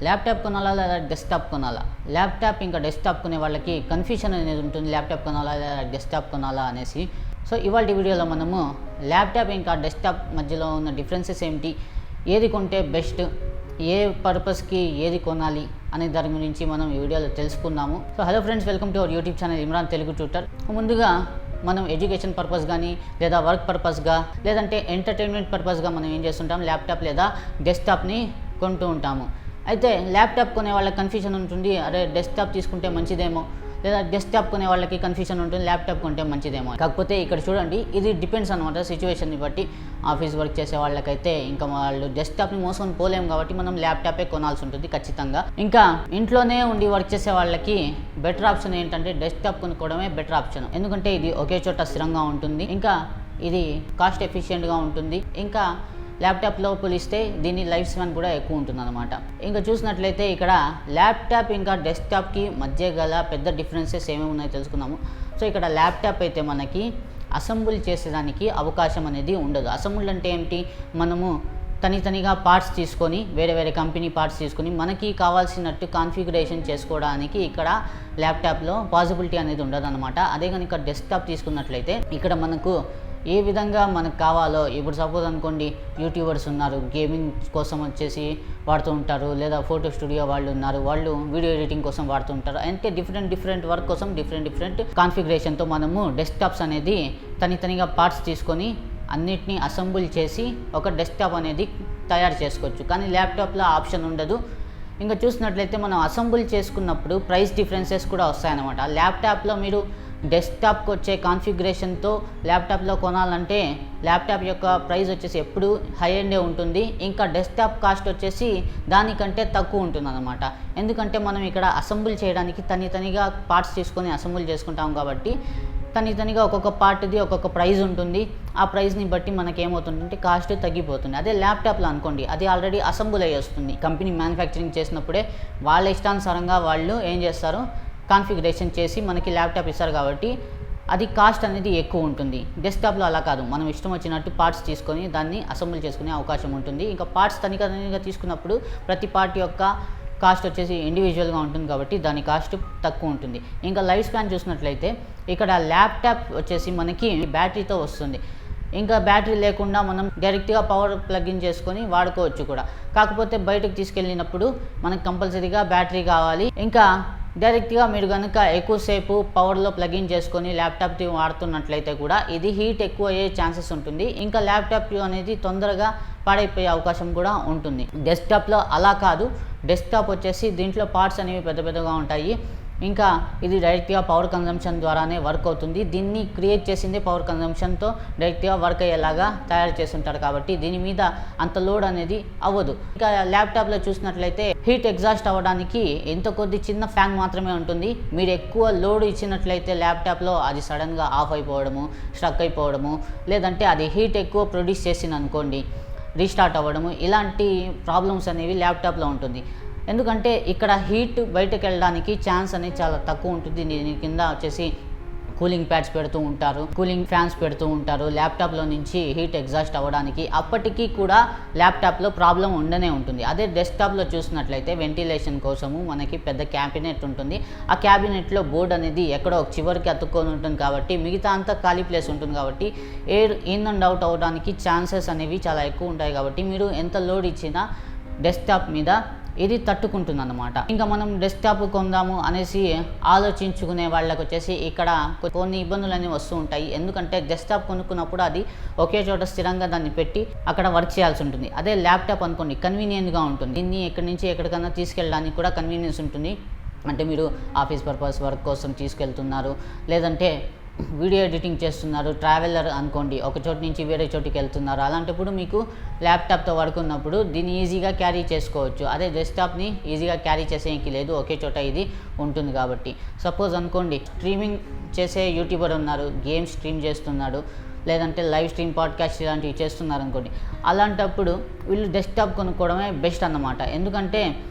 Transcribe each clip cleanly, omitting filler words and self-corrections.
Laptop కొనాలా లేదా desktop కొనాలా? ల్యాప్టాప్ ఇంకా డెస్క్టాప్ కొనే వాళ్ళకి కన్ఫ్యూషన్ అనేది ఉంటుంది, ల్యాప్టాప్ కొనాలా లేదా డెస్క్టాప్ కొనాలా అనేసి. సో ఇవాళ వీడియోలో మనము ల్యాప్టాప్ ఇంకా డెస్క్టాప్ మధ్యలో ఉన్న డిఫరెన్సెస్ ఏమిటి, ఏది కొంటే బెస్ట్, ఏ పర్పస్కి ఏది కొనాలి అనే దాని గురించి మనం ఈ వీడియోలో తెలుసుకుందాము. So hello friends, welcome to our YouTube channel Imran Telugu tutor. ముందుగా మనం ఎడ్యుకేషన్ పర్పస్ కానీ లేదా వర్క్ పర్పస్గా లేదంటే ఎంటర్టైన్మెంట్ పర్పస్గా మనం ఏం చేస్తుంటాం, ల్యాప్టాప్ లేదా డెస్క్టాప్ని కొంటూ ఉంటాము. అయితే ల్యాప్టాప్ కొనే వాళ్ళకి కన్ఫ్యూజన్ ఉంటుంది, అరే డెస్క్టాప్ తీసుకుంటే మంచిదేమో, లేదా డెస్క్టాప్ కొనే వాళ్ళకి కన్ఫ్యూజన్ ఉంటుంది, ల్యాప్టాప్ కొంటే మంచిదేమో. కాకపోతే ఇక్కడ చూడండి, ఇది డిపెండ్స్ అనమాట సిచ్యువేషన్ని బట్టి. ఆఫీస్ వర్క్ చేసే వాళ్ళకైతే ఇంకా వాళ్ళు డెస్క్టాప్ని మోసుకొని పోలేము కాబట్టి మనం ల్యాప్టాపే కొనాల్సి ఉంటుంది ఖచ్చితంగా. ఇంకా ఇంట్లోనే ఉండి వర్క్ చేసే వాళ్ళకి బెటర్ ఆప్షన్ ఏంటంటే డెస్క్టాప్ కొనుక్కోవడమే బెటర్ ఆప్షన్. ఎందుకంటే ఇది ఒకే చోట స్థిరంగా ఉంటుంది, ఇంకా ఇది కాస్ట్ ఎఫిషియెంట్గా ఉంటుంది, ఇంకా ల్యాప్టాప్లో పోలిస్తే దీని లైఫ్ స్పాన్ కూడా ఎక్కువ ఉంటుంది అనమాట. ఇంకా చూసినట్లయితే ఇక్కడ ల్యాప్టాప్ ఇంకా డెస్క్టాప్కి మధ్య గల పెద్ద డిఫరెన్సెస్ ఏమేమి ఉన్నాయో తెలుసుకుందాము. సో ఇక్కడ ల్యాప్టాప్ అయితే మనకి అసెంబుల్ చేసేదానికి అవకాశం అనేది ఉండదు. అసెంబుల్ అంటే ఏమిటి, మనము తనిగా పార్ట్స్ తీసుకొని వేరే కంపెనీ పార్ట్స్ తీసుకొని మనకి కావాల్సినట్టు కాన్ఫిగరేషన్ చేసుకోవడానికి ఇక్కడ ల్యాప్టాప్లో పాసిబిలిటీ అనేది ఉండదు అనమాట. అదే కనుక డెస్క్టాప్ తీసుకున్నట్లయితే ఇక్కడ మనకు ఏ విధంగా మనకు కావాలో, ఇప్పుడు సపోజ్ అనుకోండి యూట్యూబర్స్ ఉన్నారు, గేమింగ్ కోసం వచ్చేసి వాడుతూ ఉంటారు, లేదా ఫోటో స్టూడియో వాళ్ళు ఉన్నారు, వాళ్ళు వీడియో ఎడిటింగ్ కోసం వాడుతూ ఉంటారు. అంటే డిఫరెంట్ వర్క్ కోసం డిఫరెంట్ కాన్ఫిగరేషన్తో మనము డెస్క్టాప్స్ అనేది తనిగా పార్ట్స్ తీసుకొని అన్నిటినీ అసెంబుల్ చేసి ఒక డెస్క్టాప్ అనేది తయారు చేసుకోవచ్చు. కానీ ల్యాప్టాప్లో ఆప్షన్ ఉండదు. ఇంకా చూసినట్లయితే మనం అసెంబుల్ చేసుకున్నప్పుడు ప్రైస్ డిఫరెన్సెస్ కూడా వస్తాయన్నమాట. ల్యాప్టాప్లో మీరు డెస్క్టాప్కి వచ్చే కాన్ఫిగరేషన్తో ల్యాప్టాప్లో కొనాలంటే ల్యాప్టాప్ యొక్క ప్రైస్ వచ్చేసి ఎప్పుడు హై ఎండే ఉంటుంది, ఇంకా డెస్క్టాప్ కాస్ట్ వచ్చేసి దానికంటే తక్కువ ఉంటుంది అనమాట. ఎందుకంటే మనం ఇక్కడ అసెంబుల్ చేయడానికి తనిగా పార్ట్స్ తీసుకొని అసెంబుల్ చేసుకుంటాం కాబట్టి తనిగా ఒక్కొక్క పార్ట్ది ఒక్కొక్క ప్రైస్ ఉంటుంది. ఆ ప్రైస్ని బట్టి మనకేమవుతుందంటే కాస్ట్ తగ్గిపోతుంది. అదే ల్యాప్టాప్లో అనుకోండి, అది ఆల్రెడీ అసెంబుల్ అయ్యి వస్తుంది. కంపెనీ మ్యానుఫ్యాక్చరింగ్ చేసినప్పుడే వాళ్ళ ఇష్టానుసారంగా వాళ్ళు ఏం చేస్తారు, కాన్ఫిగరేషన్ చేసి మనకి ల్యాప్టాప్ ఇస్తారు కాబట్టి అది కాస్ట్ అనేది ఎక్కువ ఉంటుంది. డెస్క్టాప్లో అలా కాదు, మనం ఇష్టం వచ్చినట్టు పార్ట్స్ తీసుకొని దాన్ని అసెంబుల్ చేసుకునే అవకాశం ఉంటుంది. ఇంకా పార్ట్స్ తనిగా తీసుకున్నప్పుడు ప్రతి పార్ట్ యొక్క కాస్ట్ వచ్చేసి ఇండివిజువల్గా ఉంటుంది కాబట్టి దాని కాస్ట్ తక్కువ ఉంటుంది. ఇంకా లైఫ్ స్పాన్ చూసినట్లయితే ఇక్కడ ల్యాప్టాప్ వచ్చేసి మనకి బ్యాటరీతో వస్తుంది. ఇంకా బ్యాటరీ లేకుండా మనం డైరెక్ట్గా పవర్ ప్లగ్-ఇన్ చేసుకొని వాడుకోవచ్చు కూడా. కాకపోతే బయటకు తీసుకెళ్ళినప్పుడు మనకు కంపల్సరీగా బ్యాటరీ కావాలి. ఇంకా డైరెక్ట్గా మీరు కనుక ఎక్కువసేపు పవర్లో ప్లగ్-ఇన్ చేసుకొని ల్యాప్టాప్ని వాడుతున్నట్లయితే కూడా ఇది హీట్ ఎక్కువ అయ్యే ఛాన్సెస్ ఉంటుంది. ఇంకా ల్యాప్టాప్ అనేది తొందరగా పాడైపోయే అవకాశం కూడా ఉంటుంది. డెస్క్టాప్లో అలా కాదు, డెస్క్టాప్ వచ్చేసి దీంట్లో పార్ట్స్ అనేవి పెద్దగా ఉంటాయి. ఇంకా ఇది డైరెక్ట్గా పవర్ కన్జంప్షన్ ద్వారానే వర్క్ అవుతుంది. దీన్ని క్రియేట్ చేసింది పవర్ కన్జంప్షన్తో డైరెక్ట్గా వర్క్ అయ్యేలాగా తయారు చేస్తుంటారు కాబట్టి దీని మీద అంత లోడ్ అనేది అవ్వదు. ఇంకా ల్యాప్టాప్లో చూసినట్లయితే హీట్ ఎగ్జాస్ట్ అవ్వడానికి ఎంత కొద్ది చిన్న ఫ్యాన్ మాత్రమే ఉంటుంది. మీరు ఎక్కువ లోడ్ ఇచ్చినట్లయితే ల్యాప్టాప్లో అది సడన్గా ఆఫ్ అయిపోవడము, స్ట్రక్ అయిపోవడము, లేదంటే అది హీట్ ఎక్కువ ప్రొడ్యూస్ చేసింది అనుకోండి, రీస్టార్ట్ అవ్వడము, ఇలాంటి ప్రాబ్లమ్స్ అనేవి ల్యాప్టాప్లో ఉంటుంది. ఎందుకంటే ఇక్కడ హీట్ బయటకు వెళ్ళడానికి ఛాన్స్ అనేది చాలా తక్కువ ఉంటుంది. దీని కింద వచ్చేసి కూలింగ్ ప్యాడ్స్ పెడుతూ ఉంటారు, కూలింగ్ ఫ్యాన్స్ పెడుతూ ఉంటారు ల్యాప్టాప్లో నుంచి హీట్ ఎగ్జాస్ట్ అవ్వడానికి. అప్పటికీ కూడా ల్యాప్టాప్లో ప్రాబ్లం ఉండనే ఉంటుంది. అదే డెస్క్టాప్లో చూసినట్లయితే వెంటిలేషన్ కోసము మనకి పెద్ద క్యాబినెట్ ఉంటుంది. ఆ క్యాబినెట్లో బోర్డ్ అనేది ఎక్కడో ఒక చివరికి అతుక్కొని ఉంటుంది కాబట్టి మిగతా అంతా ఖాళీ ప్లేస్ ఉంటుంది కాబట్టి ఎయిర్ ఇన్ అండ్ అవుట్ అవ్వడానికి ఛాన్సెస్ అనేవి చాలా ఎక్కువ ఉంటాయి. కాబట్టి మీరు ఎంత లోడ్ ఇచ్చినా డెస్క్టాప్ మీద ఇది తట్టుకుంటుంది అన్నమాట. ఇంకా మనం డెస్క్టాప్ కొందాము అనేసి ఆలోచించుకునే వాళ్ళకి వచ్చేసి ఇక్కడ కొన్ని ఇబ్బందులు అనేవి వస్తూ ఉంటాయి. ఎందుకంటే డెస్క్టాప్ కొనుక్కున్నప్పుడు అది ఒకే చోట స్థిరంగా దాన్ని పెట్టి అక్కడ వర్క్ చేయాల్సి ఉంటుంది. అదే ల్యాప్టాప్ అనుకోండి, కన్వీనియంట్గా ఉంటుంది. దీన్ని ఎక్కడి నుంచి ఎక్కడికన్నా తీసుకెళ్ళడానికి కూడా కన్వీనియన్స్ ఉంటుంది. అంటే మీరు ఆఫీస్ పర్పస్ వర్క్ కోసం తీసుకెళ్తున్నారు, లేదంటే వీడియో ఎడిటింగ్ చేస్తున్నారు, ట్రావెలర్ అనుకోండి, ఒక చోటు నుంచి వేరే చోటుకి వెళ్తున్నారు, అలాంటప్పుడు మీకు ల్యాప్టాప్తో వాడుకున్నప్పుడు దీన్ని ఈజీగా క్యారీ చేసుకోవచ్చు. అదే డెస్క్టాప్ని ఈజీగా క్యారీ చేసేకి లేదు, ఒకే చోట ఇది ఉంటుంది కాబట్టి. సపోజ్ అనుకోండి, స్ట్రీమింగ్ చేసే యూట్యూబర్ ఉన్నారు, గేమ్ స్ట్రీమ్ చేస్తున్నాడు, లేదంటే లైవ్ స్ట్రీమ్ పాడ్కాస్ట్ ఇలాంటివి చేస్తున్నారు అనుకోండి, అలాంటప్పుడు వీళ్ళు డెస్క్టాప్ కొనుక్కోవడమే బెస్ట్ అన్నమాట. ఎందుకంటే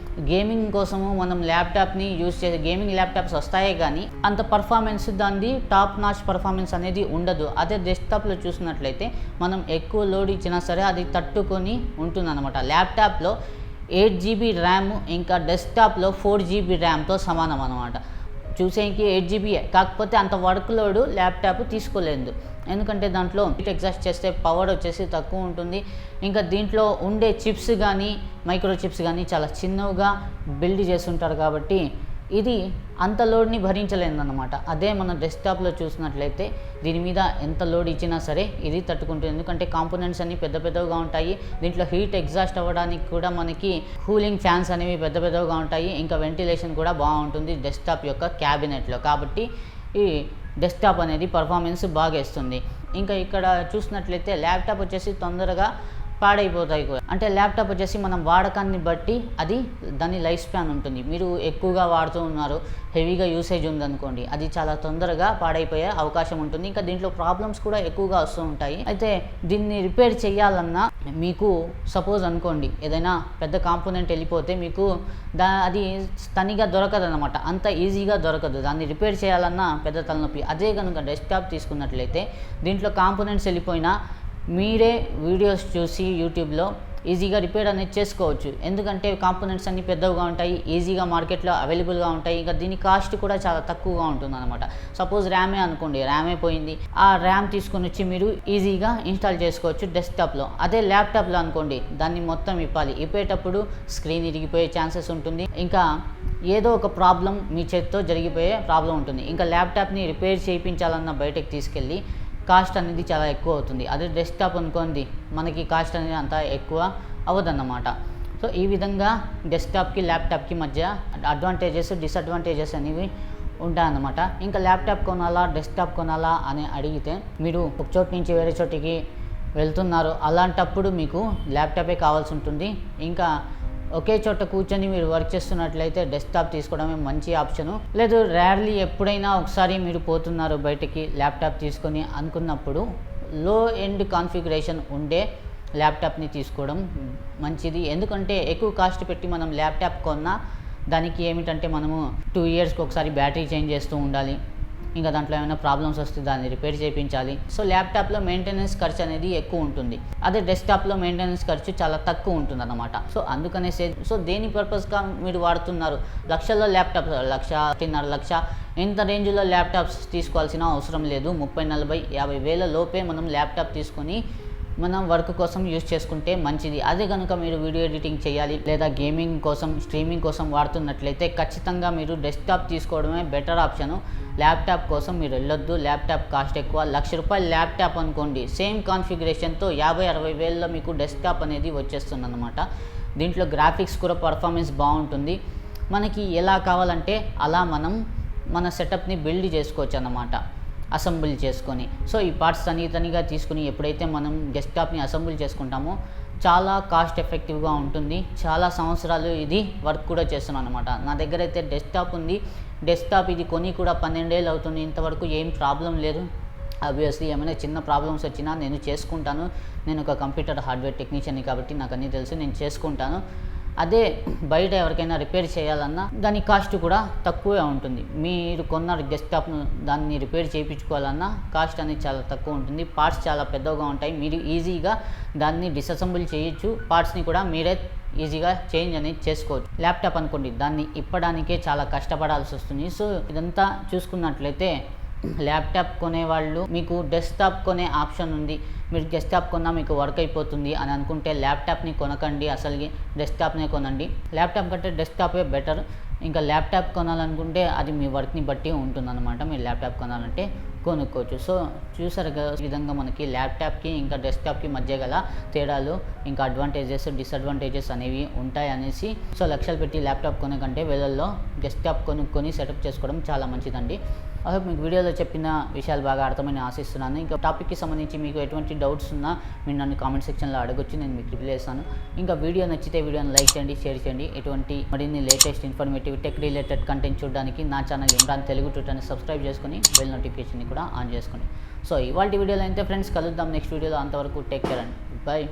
గేమింగ్ కోసము మనం ల్యాప్టాప్ని యూజ్ చేసే గేమింగ్ ల్యాప్టాప్స్ వస్తాయే కానీ అంత పర్ఫార్మెన్స్ దాన్ని టాప్ నాచ్ పర్ఫార్మెన్స్ అనేది ఉండదు. అదే డెస్క్టాప్లో చూసినట్లయితే మనం ఎక్కువ లోడ్ ఇచ్చినా సరే అది తట్టుకొని ఉంటుందన్నమాట. ల్యాప్టాప్లో 8 GB ర్యామ్ ఇంకా డెస్క్టాప్లో 4 GB ర్యామ్తో సమానం అనమాట. చూసేకి 8 GB, కాకపోతే అంత వర్క్ లోడ్ ల్యాప్టాప్ తీసుకోలేదు. ఎందుకంటే దాంట్లో హీట్ ఎగ్జాస్ట్ చేస్తే పవర్ వచ్చేసి తక్కువ ఉంటుంది. ఇంకా దీంట్లో ఉండే చిప్స్ కానీ మైక్రో చిప్స్ కానీ చాలా చిన్నవిగా బిల్డ్ చేస్తుంటారు కాబట్టి ఇది అంత లోడ్ని భరించలేదన్నమాట. అదే మన డెస్క్టాప్లో చూసినట్లయితే దీని మీద ఎంత లోడ్ ఇచ్చినా సరే ఇది తట్టుకుంటుంది. ఎందుకంటే కాంపోనెంట్స్ అన్నీ పెద్ద పెద్దగా ఉంటాయి. దీంట్లో హీట్ ఎగ్జాస్ట్ అవ్వడానికి కూడా మనకి కూలింగ్ ఫ్యాన్స్ అనేవి పెద్ద పెద్దగా ఉంటాయి. ఇంకా వెంటిలేషన్ కూడా బాగుంటుంది డెస్క్టాప్ యొక్క క్యాబినెట్లో. కాబట్టి ఈ డెస్క్టాప్ అనేది పర్ఫార్మెన్స్ బాగా ఇస్తుంది. ఇంకా ఇక్కడ చూసినట్లయితే ల్యాప్టాప్ వచ్చేసి తొందరగా పాడైపోతాయి కూడా. అంటే ల్యాప్టాప్ వచ్చేసి మనం వాడకాన్ని బట్టి అది దాని లైఫ్ స్పాన్ ఉంటుంది. మీరు ఎక్కువగా వాడుతూ ఉన్నారు, హెవీగా యూసేజ్ ఉందనుకోండి, అది చాలా తొందరగా పాడైపోయే అవకాశం ఉంటుంది. ఇంకా దీంట్లో ప్రాబ్లమ్స్ కూడా ఎక్కువగా వస్తూ ఉంటాయి. అయితే దీన్ని రిపేర్ చేయాలన్నా మీకు సపోజ్ అనుకోండి ఏదైనా పెద్ద కాంపోనెంట్ వెళ్ళిపోతే మీకు అది తనిగా దొరకదన్నమాట, అంత ఈజీగా దొరకదు. దాన్ని రిపేర్ చేయాలన్నా పెద్ద తలనొప్పి. అదే కనుక డెస్క్టాప్ తీసుకున్నట్లయితే దీంట్లో కాంపోనెంట్స్ వెళ్ళిపోయినా మీరే వీడియోస్ చూసి యూట్యూబ్లో ఈజీగా రిపేర్ అనేది చేసుకోవచ్చు. ఎందుకంటే కాంపోనెంట్స్ అన్నీ పెద్దగా ఉంటాయి, ఈజీగా మార్కెట్లో అవైలబుల్గా ఉంటాయి. ఇంకా దీని కాస్ట్ కూడా చాలా తక్కువగా ఉంటుంది అనమాట. సపోజ్ ర్యామే అనుకోండి, ర్యామే పోయింది, ఆ ర్యామ్ తీసుకొని వచ్చి మీరు ఈజీగా ఇన్స్టాల్ చేసుకోవచ్చు డెస్క్టాప్లో. అదే ల్యాప్టాప్లో అనుకోండి దాన్ని మొత్తం ఇప్పేటప్పుడు స్క్రీన్ ఇరిగిపోయే ఛాన్సెస్ ఉంటుంది. ఇంకా ఏదో ఒక ప్రాబ్లం మీ చేతితో జరిగిపోయే ప్రాబ్లం ఉంటుంది. ఇంకా ల్యాప్టాప్ని రిపేర్ చేయించాలన్న బయటకు తీసుకెళ్ళి కాస్ట్ అనేది చాలా ఎక్కువ అవుతుంది. అదే డెస్క్టాప్ అనుకోండి మనకి కాస్ట్ అనేది అంత ఎక్కువ అవ్వదన్నమాట. సో ఈ విధంగా డెస్క్టాప్కి ల్యాప్టాప్కి మధ్య అడ్వాంటేజెస్ డిసడ్వాంటేజెస్ అనేవి ఉంటాయన్నమాట. ఇంకా ల్యాప్టాప్ కొనాలా డెస్క్టాప్ కొనాలా అని అడిగితే మీరు ఒక చోటు నుంచి వేరే చోటికి వెళ్తున్నారు, అలాంటప్పుడు మీకు ల్యాప్టాపే కావాల్సి ఉంటుంది. ఇంకా ఒకే చోట కూర్చొని మీరు వర్క్ చేస్తున్నట్లయితే డెస్క్టాప్ తీసుకోవడమే మంచి ఆప్షను. లేదు ర్యార్లీ ఎప్పుడైనా ఒకసారి మీరు పోతున్నారు బయటికి ల్యాప్టాప్ తీసుకొని అనుకున్నప్పుడు లో ఎండ్ కాన్ఫిగరేషన్ ఉండే ల్యాప్టాప్ని తీసుకోవడం మంచిది. ఎందుకంటే ఎక్కువ కాస్ట్ పెట్టి మనం ల్యాప్టాప్ కొన్నా దానికి ఏమిటంటే మనము 2 yearsకి ఒకసారి బ్యాటరీ చేంజ్ చేస్తూ ఉండాలి. ఇంకా దాంట్లో ఏమైనా ప్రాబ్లమ్స్ వస్తే దాన్ని రిపేర్ చేయించాలి. సో ల్యాప్టాప్లో మెయింటెనెన్స్ ఖర్చు అనేది ఎక్కువ ఉంటుంది. అదే డెస్క్టాప్లో మెయింటెనెన్స్ ఖర్చు చాలా తక్కువ ఉంటుంది అన్నమాట. సో అందుకనేసి దేని పర్పస్గా మీరు వాడుతున్నారు, లక్షల్లో ల్యాప్టాప్ 1,00,000 ఇంత రేంజ్లో ల్యాప్టాప్స్ తీసుకోవాల్సిన అవసరం లేదు. 30,000-40,000 వేల లోపే మనం ల్యాప్టాప్ తీసుకొని మనం వర్క్ కోసం యూజ్ చేసుకుంటే మంచిది. అదే కనుక మీరు వీడియో ఎడిటింగ్ చేయాలి లేదా గేమింగ్ కోసం స్ట్రీమింగ్ కోసం వాడుతున్నట్లయితే ఖచ్చితంగా మీరు డెస్క్టాప్ తీసుకోవడమే బెటర్ ఆప్షను. ల్యాప్టాప్ కోసం మీరు వెళ్ళొద్దు. ల్యాప్టాప్ కాస్ట్ ఎక్కువ. ₹1,00,000 ల్యాప్టాప్ అనుకోండి, సేమ్ కాన్ఫిగరేషన్తో 50-60 వేలలో మీకు డెస్క్టాప్ అనేది వచ్చేస్తుంది అనమాట. దీంట్లో గ్రాఫిక్స్ కూడా పర్ఫార్మెన్స్ బాగుంటుంది. మనకి ఎలా కావాలంటే అలా మనం మన సెటప్ని బిల్డ్ చేసుకోవచ్చు అన్నమాట, అసెంబుల్ చేసుకొని. సో ఈ పార్ట్స్ తనిగా తీసుకుని ఎప్పుడైతే మనం డెస్క్టాప్ని అసెంబుల్ చేసుకుంటామో చాలా కాస్ట్ ఎఫెక్టివ్గా ఉంటుంది. చాలా సంవత్సరాలు ఇది వర్క్ కూడా చేస్తున్నాను అనమాట. నా దగ్గర అయితే డెస్క్టాప్ ఉంది. డెస్క్టాప్ ఇది కొని కూడా 12 ఏళ్ళు అవుతుంది. ఇంతవరకు ఏం ప్రాబ్లం లేదు. ఆబ్వియస్లీ ఏమైనా చిన్న ప్రాబ్లమ్స్ వచ్చినా నేను చేసుకుంటాను. నేను ఒక కంప్యూటర్ హార్డ్వేర్ టెక్నీషియన్ని కాబట్టి నాకు అన్నీ తెలుసు, నేను చేసుకుంటాను. అదే బయట ఎవరికైనా రిపేర్ చేయాలన్నా దాని కాస్ట్ కూడా తక్కువే ఉంటుంది. మీరు కొన్న డెస్క్టాప్ను దాన్ని రిపేర్ చేయించుకోవాలన్నా కాస్ట్ అనేది చాలా తక్కువ ఉంటుంది. పార్ట్స్ చాలా పెద్దగా ఉంటాయి. మీరు ఈజీగా దాన్ని డిసెసెంబుల్ చేయొచ్చు. పార్ట్స్ని కూడా మీరే ఈజీగా చేంజ్ అనేది చేసుకోవచ్చు. ల్యాప్టాప్ అనుకోండి దాన్ని ఇప్పడానికే చాలా కష్టపడాల్సి వస్తుంది. సో ఇదంతా చూసుకున్నట్లయితే ల్యాప్టాప్ కొనేవాళ్ళు మీకు డెస్క్టాప్ కొనే ఆప్షన్ ఉంది. మీరు డెస్క్టాప్ కొన్నా మీకు వర్క్ అయిపోతుంది అని అనుకుంటే ల్యాప్టాప్ని కొనకండి, అసలుకి డెస్క్టాప్నే కొనండి. ల్యాప్టాప్ కంటే డెస్క్టాపే బెటర్. ఇంకా ల్యాప్టాప్ కొనాలనుకుంటే అది మీ వర్క్ని బట్టి ఉంటుందన్నమాట. మీరు ల్యాప్టాప్ కొనాలంటే కొనుక్కోవచ్చు. సో చూసారు కదా ఈ విధంగా మనకి ల్యాప్టాప్కి ఇంకా డెస్క్టాప్కి మధ్య గల తేడాలు, ఇంకా అడ్వాంటేజెస్ డిసడ్వాంటేజెస్ అనేవి ఉంటాయి అనేసి. సో లక్షలు పెట్టి ల్యాప్టాప్ కొనకంటే వేలల్లో డెస్క్టాప్ కొనుక్కొని సెటప్ చేసుకోవడం చాలా మంచిదండి. అసలు మీకు వీడియోలో చెప్పిన విషయాలు బాగా అర్థమని ఆశిస్తున్నాను. ఇంకా టాపిక్కి సంబంధించి మీకు ఎటువంటి డౌట్స్ ఉన్నా మీరు నన్ను కామెంట్ సెక్షన్లో అడగొచ్చు, నేను మీకు రిప్లై చేస్తాను. ఇంకా వీడియో నచ్చితే వీడియోని లైక్ చేయండి, షేర్ చేయండి. ఎటువంటి మరిన్ని latest informative tech related content చూడడానికి నా ఛానల్ ఇమ్రాన్ తెలుగు ట్యూటర్ని సబ్స్క్రైబ్ చేసుకొని బెల్ నోటిఫికేషన్ని కూడా ఆన్ చేసుకోండి. సో ఇవాళ వీడియోలో అయితే ఫ్రెండ్స్ కలుద్దాం నెక్స్ట్ వీడియోలో. అంతవరకు టేక్ కేర్ అండి, బాయ్.